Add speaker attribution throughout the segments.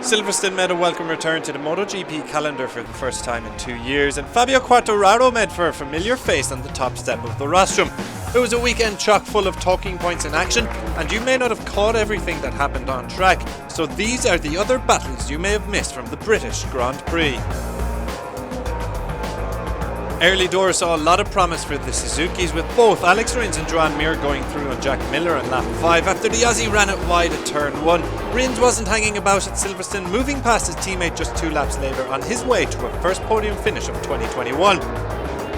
Speaker 1: Silverstone made a welcome return to the MotoGP calendar for the first time in 2 years, and Fabio Quartararo made for a familiar face on the top step of the rostrum. It was a weekend chock full of talking points in action, and you may not have caught everything that happened on track, so these are the other battles you may have missed from the British Grand Prix. Early doors saw a lot of promise for the Suzukis, with both Alex Rins and Joan Mir going through on Jack Miller on lap 5 after the Aussie ran it wide at turn 1. Rins wasn't hanging about at Silverstone, moving past his teammate just 2 laps later on his way to a first podium finish of 2021.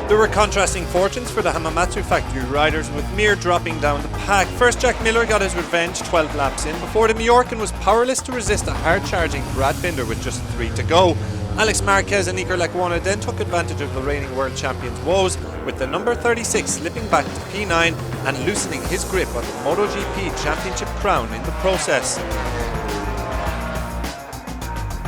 Speaker 1: There were contrasting fortunes for the Hamamatsu factory riders, with Mir dropping down the pack. First, Jack Miller got his revenge 12 laps in before the Majorcan was powerless to resist a hard-charging Brad Binder with just 3 to go. Alex Marquez and Iker Lecuona then took advantage of the reigning world champions' woes, with the number 36 slipping back to P9 and loosening his grip on the MotoGP championship crown in the process.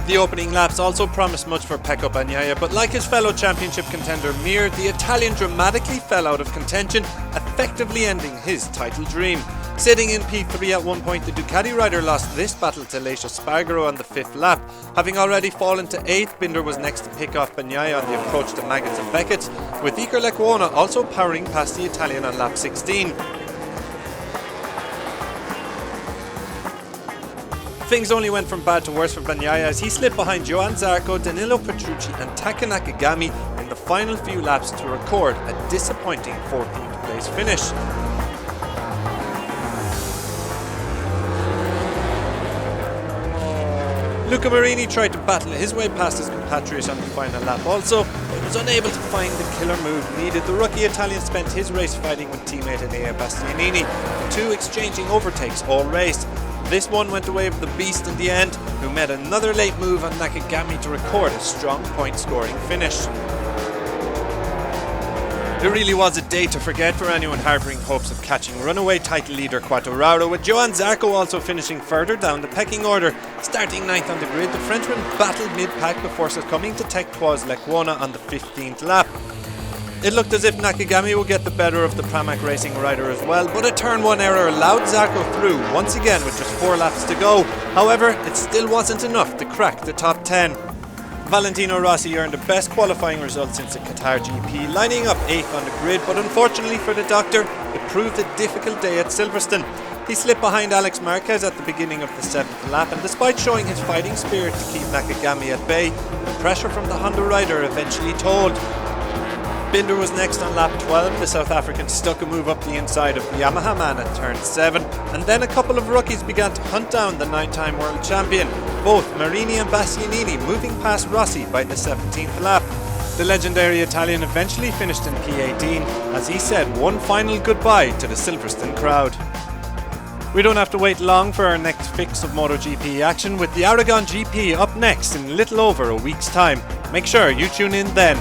Speaker 1: The opening laps also promised much for Pecco Bagnaia, but like his fellow championship contender Mir, the Italian dramatically fell out of contention, effectively ending his title dream. Sitting in P3 at one point, the Ducati rider lost this battle to Aleix Espargaro on the 5th lap. Having already fallen to 8th, Binder was next to pick off Bagnaia on the approach to Maggots and Beckett, with Iker Lecuona also powering past the Italian on lap 16. Things only went from bad to worse for Bagnaia as he slipped behind Johann Zarco, Danilo Petrucci and Taka Nakagami in the final few laps to record a disappointing 14th place finish. Luca Marini tried to battle his way past his compatriot on the final lap also, but was unable to find the killer move needed. The rookie Italian spent his race fighting with teammate Enea Bastianini, the two exchanging overtakes all race. This one went the way of the beast in the end, who made another late move on Nakagami to record a strong point-scoring finish. It really was a day to forget for anyone harbouring hopes of catching runaway title leader Quartararo, with Johann Zarco also finishing further down the pecking order. Starting 9th on the grid, the Frenchman battled mid-pack before succumbing to Tech 3's Lecuona on the 15th lap. It looked as if Nakagami would get the better of the Pramac Racing rider as well, but a turn 1 error allowed Zarco through once again with just 4 laps to go. However, it still wasn't enough to crack the top 10. Valentino Rossi earned the best qualifying result since the Qatar GP, lining up 8th on the grid, but unfortunately for the doctor, it proved a difficult day at Silverstone. He slipped behind Alex Marquez at the beginning of the 7th lap, and despite showing his fighting spirit to keep Nakagami at bay, the pressure from the Honda rider eventually told. Binder was next on lap 12. The South African stuck a move up the inside of the Yamaha man at turn 7, and then a couple of rookies began to hunt down the 9-time world champion, both Marini and Bastianini moving past Rossi by the 17th lap. The legendary Italian eventually finished in P18 as he said one final goodbye to the Silverstone crowd. We don't have to wait long for our next fix of MotoGP action, with the Aragon GP up next in a little over a week's time. Make sure you tune in then.